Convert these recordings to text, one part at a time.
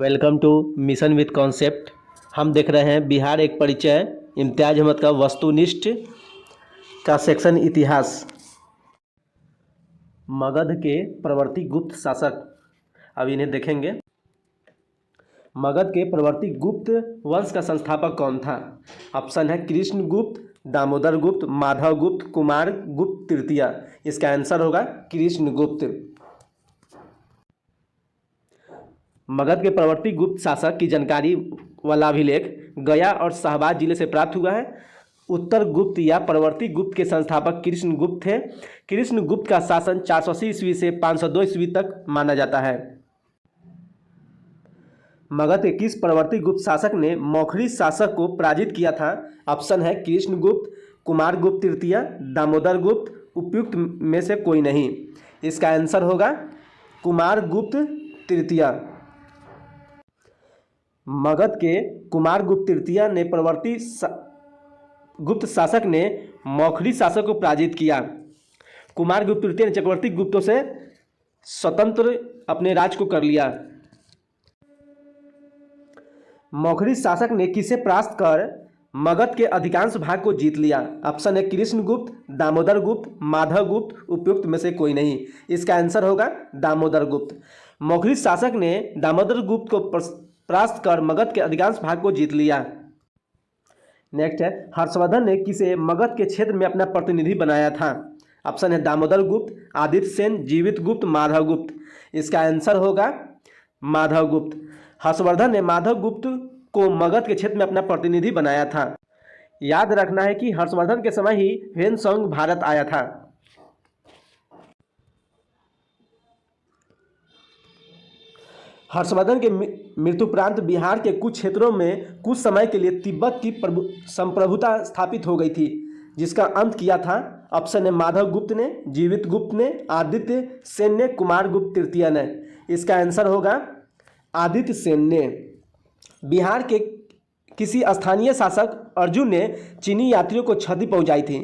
Welcome to mission with concept. हम देख रहे हैं बिहार एक परिचय इम्तियाज अहमद का वस्तुनिष्ठ का सेक्शन इतिहास। मगध के प्रवर्ती गुप्त शासक, अब इन्हें देखेंगे। मगध के प्रवर्ती गुप्त वंश का संस्थापक कौन था? ऑप्शन है कृष्ण गुप्त, दामोदर गुप्त, माधव गुप्त, कुमार गुप्त तृतीय। इसका आंसर होगा कृष्ण गुप्त। मगध के प्रवर्ती गुप्त शासक की जानकारी वाला अभिलेख गया और शाहबाद जिले से प्राप्त हुआ है। उत्तर गुप्त या प्रवर्ती गुप्त के संस्थापक कृष्ण गुप्त थे। कृष्ण गुप्त का शासन 480 ईस्वी से 502 ईस्वी तक माना जाता है। मगध के किस प्रवर्ती गुप्त शासक ने मौखरी शासक को पराजित किया था? ऑप्शन है कृष्ण गुप्त, कुमार गुप्त तृतीय, दामोदर गुप्त, उपयुक्त में से कोई नहीं। इसका आंसर होगा कुमार गुप्त तृतीय। मगध के कुमार गुप्त तृतीय ने प्रवर्ती गुप्त शासक ने मौखरी शासक को पराजित किया। कुमार गुप्त तृतीय ने चक्रवर्ती गुप्तों से स्वतंत्र अपने राज को कर लिया। मौखरी शासक ने किसे परास्त कर मगध के अधिकांश भाग को जीत लिया? ऑप्शन है कृष्ण गुप्त, दामोदर गुप्त, माधव गुप्त, उपयुक्त में से कोई नहीं। इसका आंसर होगा दामोदर गुप्त। मौखरी शासक ने दामोदर गुप्त को परास्त कर मगध के अधिकांश भाग को जीत लिया। नेक्स्ट है हर्षवर्धन ने किसे मगध के क्षेत्र में अपना प्रतिनिधि बनाया था? ऑप्शन है दामोदर गुप्त, आदित्य सेन, जीवित गुप्त, माधव गुप्त। इसका आंसर होगा माधव गुप्त। हर्षवर्धन ने माधव गुप्त को मगध के क्षेत्र में अपना प्रतिनिधि बनाया था। याद रखना है कि हर्षवर्धन के समय ही ह्वेनसांग भारत आया था। हर्षवर्धन के मृत्युपरांत बिहार के कुछ क्षेत्रों में कुछ समय के लिए तिब्बत की संप्रभुता स्थापित हो गई थी, जिसका अंत किया था। ऑप्शन है माधव गुप्त ने, जीवित गुप्त ने, आदित्य सेन ने, कुमार गुप्त तृतीय ने। इसका आंसर होगा आदित्य सेन ने। बिहार के किसी स्थानीय शासक अर्जुन ने चीनी यात्रियों को क्षति पहुंचाई थी।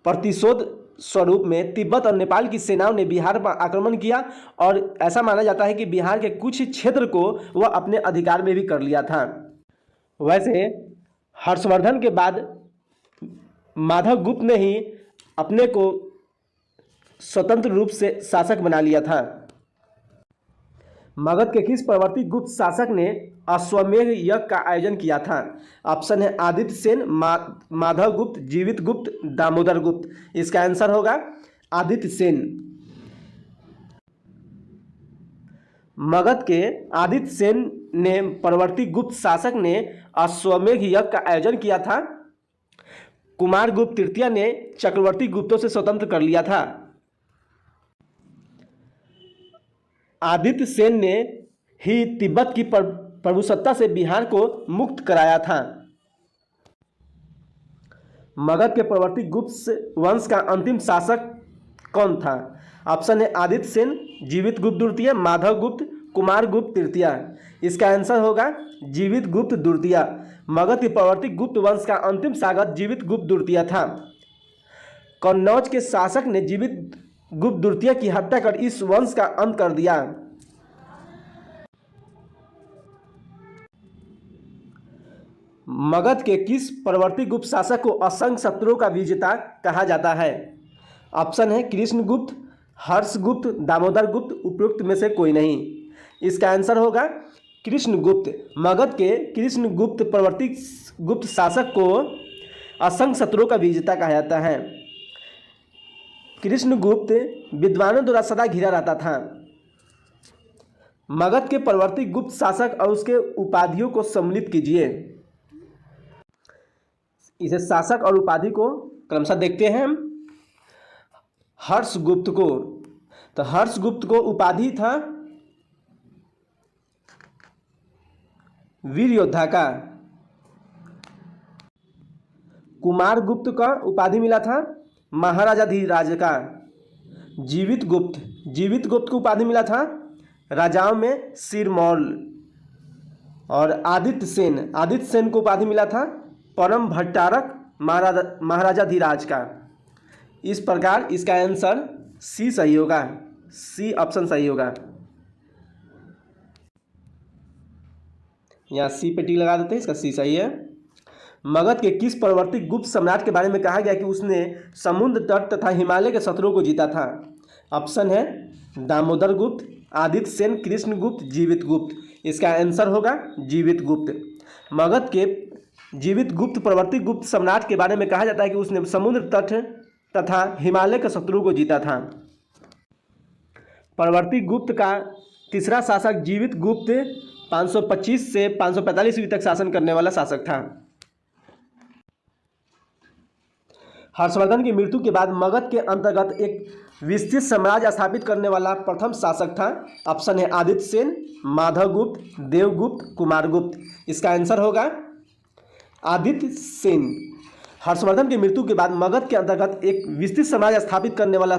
प्रतिशोध स्वरूप में तिब्बत और नेपाल की सेनाओं ने बिहार पर आक्रमण किया और ऐसा माना जाता है कि बिहार के कुछ क्षेत्र को वह अपने अधिकार में भी कर लिया था। वैसे हर्षवर्धन के बाद माधव गुप्त ने ही अपने को स्वतंत्र रूप से शासक बना लिया था। मगध के किस प्रवर्ती गुप्त शासक ने अश्वमेध यज्ञ का आयोजन किया था? ऑप्शन है आदित्य सेन, माधव गुप्त, जीवित गुप्त, दामोदर गुप्त। इसका आंसर होगा आदित्य सेन। मगध के आदित्य सेन ने प्रवर्ती गुप्त शासक ने अश्वमेध यज्ञ का आयोजन किया था। कुमार गुप्त तृतीय ने चक्रवर्ती गुप्तों से स्वतंत्र कर लिया था। आदित्य सेन ने ही तिब्बत की प्रभुसत्ता से बिहार को मुक्त कराया था। मगध के प्रवर्ती गुप्त वंश का अंतिम शासक कौन था? ऑप्शन है आदित्य सेन, जीवित गुप्त द्वितीय, माधव गुप्त, कुमार गुप्त तृतीय। इसका आंसर होगा जीवित गुप्त द्वितीय। मगध के प्रवर्ती गुप्त वंश का अंतिम शासक जीवित गुप्त द्वितीय था। कन्नौज के शासक ने जीवित गुप्त द्वितीय की हत्या कर इस वंश का अंत कर दिया। मगध के किस प्रवर्ती गुप्त शासक को असंख्य शत्रुओं का विजेता कहा जाता है? ऑप्शन है कृष्ण गुप्त, हर्ष गुप्त, दामोदर गुप्त, उपयुक्त में से कोई नहीं। इसका आंसर होगा कृष्ण गुप्त। मगध के कृष्ण गुप्त प्रवर्ती गुप्त शासक को असंख्य शत्रुओं का विजेता कहा जाता है। कृष्ण गुप्त विद्वानों द्वारा सदा घिरा रहता था। मगध के प्रवर्ती गुप्त शासक और उसके उपाधियों को सम्मिलित कीजिए। इसे शासक और उपाधि को क्रमशः देखते हैं हम। हर्षगुप्त को, तो हर्षगुप्त को उपाधि था वीर योद्धा का। कुमार गुप्त का उपाधि मिला था महाराजाधिराज का। जीवित गुप्त को उपाधि मिला था राजाओं में सिरमौर। और आदित्य सेन को उपाधि मिला था परम भट्टारक महाराजाधिराज का। इस प्रकार इसका आंसर सी सही होगा, सी ऑप्शन सही होगा। यहाँ सी पे टिक लगा देते हैं, इसका सी सही है। मगध के किस परवर्ती गुप्त सम्राट के बारे में कहा गया कि उसने समुद्र तट तथा हिमालय के शत्रुओं को जीता था? ऑप्शन है दामोदर गुप्त, आदित्य सेन, कृष्ण गुप्त, जीवित गुप्त। इसका आंसर होगा जीवित गुप्त। मगध के जीवित गुप्त परवर्ती गुप्त सम्राट के बारे में कहा जाता है कि उसने समुद्र तट तथा हिमालय के शत्रुओं को जीता था। परवर्ती गुप्त का तीसरा शासक जीवित गुप्त 525 से 545 ईस्वी तक शासन करने वाला शासक था। हर्षवर्धन की मृत्यु के बाद मगध के अंतर्गत एक विस्तृत साम्राज्य स्थापित करने वाला प्रथम शासक था। ऑप्शन है आदित्य सेन, माधवगुप्त, देवगुप्त, कुमारगुप्त। इसका आंसर होगा आदित्य सेन। हर्षवर्धन की मृत्यु के बाद मगध के अंतर्गत एक विस्तृत साम्राज्य स्थापित करने वाला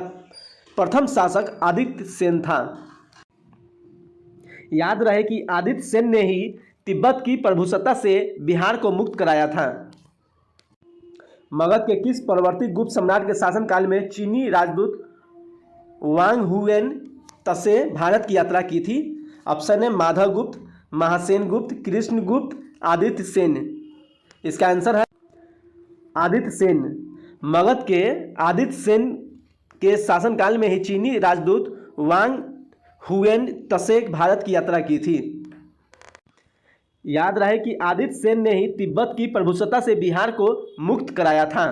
प्रथम शासक आदित्य सेन था। याद रहे कि आदित्य सेन ने ही तिब्बत की प्रभुसत्ता से बिहार को मुक्त कराया था। मगध के किस परवर्ती गुप्त सम्राट के शासनकाल में चीनी राजदूत वांग हुएन तसे भारत की यात्रा की थी? ऑप्शन है माधवगुप्त, महासेन गुप्त, कृष्ण गुप्त, आदित्य सेन। इसका आंसर है आदित्य सेन। मगध के आदित्य सेन के शासनकाल में ही चीनी राजदूत वांग हुएन तसे भारत की यात्रा की थी। याद रहे कि आदित्य सेन ने ही तिब्बत की प्रभुसत्ता से बिहार को मुक्त कराया था।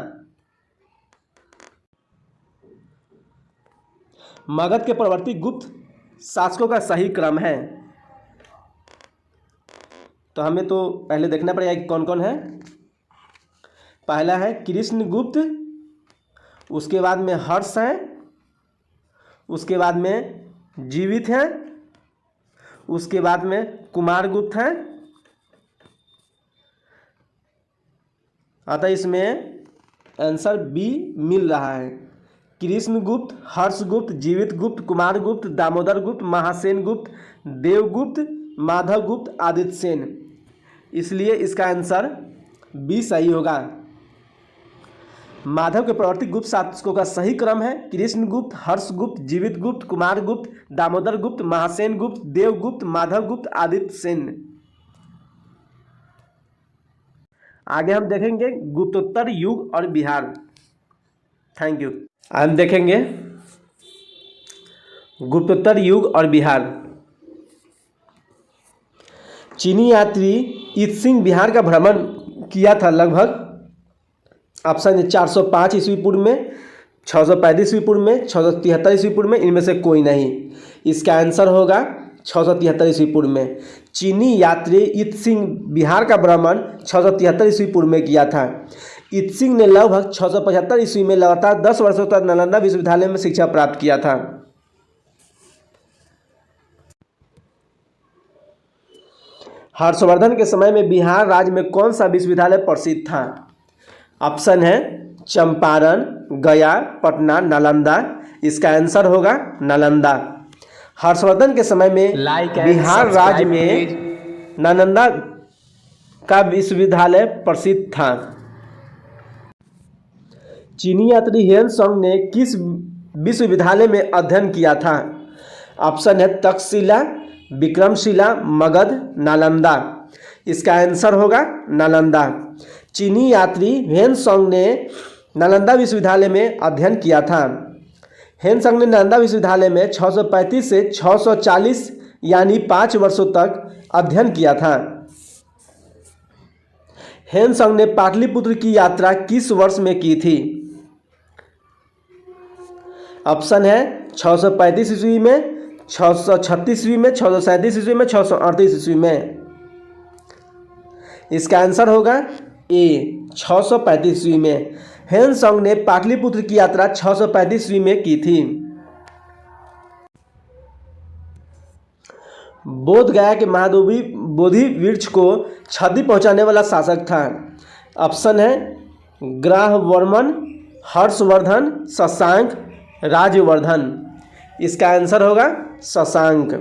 मगध के परवर्ती गुप्त शासकों का सही क्रम है, तो हमें तो पहले देखना पड़ेगा कि कौन कौन है। पहला है कृष्ण गुप्त, उसके बाद में हर्ष है, उसके बाद में जीवित है, उसके बाद में कुमार गुप्त है। अतः इसमें आंसर बी मिल रहा है। कृष्ण गुप्त, हर्ष गुप्त, जीवित गुप्त, कुमार गुप्त, दामोदर गुप्त, महासेन गुप्त, देवगुप्त, माधव गुप्त, आदित्य सेन। इसलिए इसका आंसर बी सही होगा। माधव के प्रवर्ती गुप्त शासकों का सही क्रम है कृष्ण गुप्त, हर्ष गुप्त, जीवित गुप्त, कुमार गुप्त, दामोदर गुप्त, महासेन गुप्त, देवगुप्त, माधव गुप्त, आदित्य सेन। आगे हम देखेंगे गुप्तोत्तर युग और बिहार। Thank you. हम देखेंगे गुप्तोत्तर युग और बिहार। चीनी यात्री इत सिंह बिहार का भ्रमण किया था लगभग। ऑप्शन है 405 ईस्वी पूर्व में, 635 ईस्वी पूर्व में, 673 ईस्वी पूर्व में, इनमें से कोई नहीं। इसका आंसर होगा 673 ईस्वी पूर्व में। चीनी यात्री इत सिंह बिहार का भ्रमण 673 ईस्वी पूर्व में किया था। इत सिंह ने लगभग 675 ईस्वी में लगातार 10 वर्षों तक नालंदा विश्वविद्यालय में शिक्षा प्राप्त किया था। हर्षवर्धन के समय में बिहार राज्य में कौन सा विश्वविद्यालय प्रसिद्ध था? ऑप्शन है चंपारण, गया, पटना, नालंदा। इसका आंसर होगा नालंदा। हर्षवर्धन के समय में बिहार राज्य में नालंदा का विश्वविद्यालय प्रसिद्ध था। चीनी यात्री हेनसोंग ने किस विश्वविद्यालय में अध्ययन किया था? ऑप्शन है तक्षशिला, विक्रमशिला, मगध, नालंदा। इसका आंसर होगा नालंदा। चीनी यात्री हेनसोंग ने नालंदा विश्वविद्यालय में अध्ययन किया था। हेनसोंग ने नालंदा विश्वविद्यालय में 635 से 640 यानी 5 वर्षों तक अध्ययन किया था। हेनसोंग ने पाटलिपुत्र की यात्रा किस वर्ष में की थी? ऑप्शन है 635 ईस्वी में, 636 ईस्वी में, 637 ईस्वी में, 638 ईस्वी में। इसका आंसर होगा ए 635 ईस्वी में। हेनसोंग ने पाटलिपुत्र की यात्रा 635 ईस्वी में की थी। बोध गया के महाबोधि बोधि वृक्ष को क्षति पहुंचाने वाला शासक था। ऑप्शन है ग्रहवर्मन, हर्षवर्धन, शशांक, राजवर्धन। इसका आंसर होगा शशांक।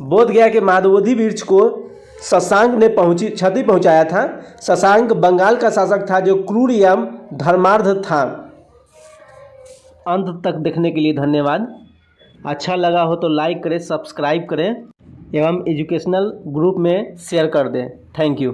बोध गया के महाबोधि वृक्ष को शशांक ने क्षति पहुंचाया था। शशांक बंगाल का शासक था जो क्रूर एवं धर्मार्थ था। अंत तक देखने के लिए धन्यवाद। अच्छा लगा हो तो लाइक करें, सब्सक्राइब करें एवं एजुकेशनल ग्रुप में शेयर कर दें। Thank you.